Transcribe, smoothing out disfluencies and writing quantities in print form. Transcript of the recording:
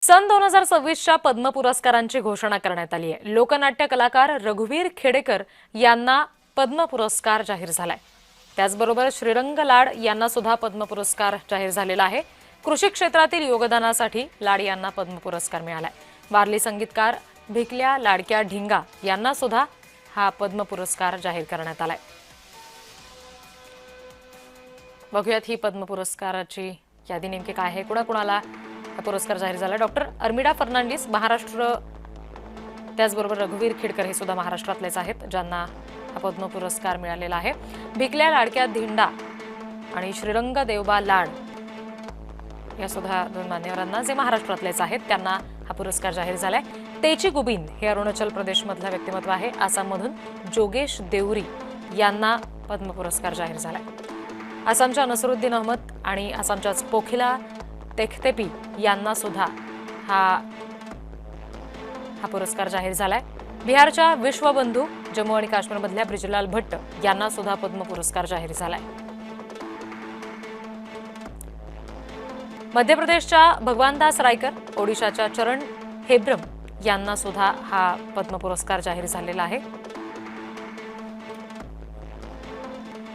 सन 2026च्या पद्म पुरस्कारांची घोषणा करण्यात आली आहे। लोकनाट्य कलाकार रघुवीर खेडेकर यांना पद्म पुरस्कार जाहीर झालाय। त्याचबरोबर श्रीरंग लाड यांना सुद्धा पद्म पुरस्कार जाहीर झालेला आहे। कृषी क्षेत्रातील योगदानासाठी लाड यांना पद्म पुरस्कार मिळालाय। वारली संगीतकार भिकल्या लाडक्या ढिंगा यांना सुद्धा हा पद्म पुरस्कार जाहीर करण्यात आलाय। बघूयात ही पद्म पुरस्काराची यादी नेमकी काय आहे, कुणाकुणाला हा पुरस्कार जाहीर झाला। डॉक्टर अर्मिडा फर्नांडिस महाराष्ट्र, त्याचबरोबर रघुवीर खेडकर हे सुद्धा महाराष्ट्रातलेच आहेत ज्यांना हा पद्म पुरस्कार मिळालेला आहे। भिकल्या लाडक्या धिंडा आणि श्रीरंग देवबा लाड या सुद्धा दोन मान्यवरांना जे महाराष्ट्रातलेच आहेत त्यांना हा पुरस्कार जाहीर झालाय। तेची गुबिन हे अरुणाचल प्रदेशमधलं व्यक्तिमत्व आहे। आसाममधून जोगेश देवरी यांना पद्म पुरस्कार जाहीर झालाय। आसामच्या नसरुद्दीन अहमद आणि आसामच्याच पोखिला तेखतेपी यांना सुद्धा हा पुरस्कार जाहीर झालाय। बिहारच्या विश्वबंधू, जम्मू आणि काश्मीरमधल्या ब्रिजलाल भट्ट यांना सुद्धा पद्म पुरस्कार जाहीर झालाय। मध्य प्रदेशच्या भगवानदास रायकर, ओडिशाच्या चरण हेब्रम यांना सुद्धा हा पद्म पुरस्कार जाहीर झालेला आहे।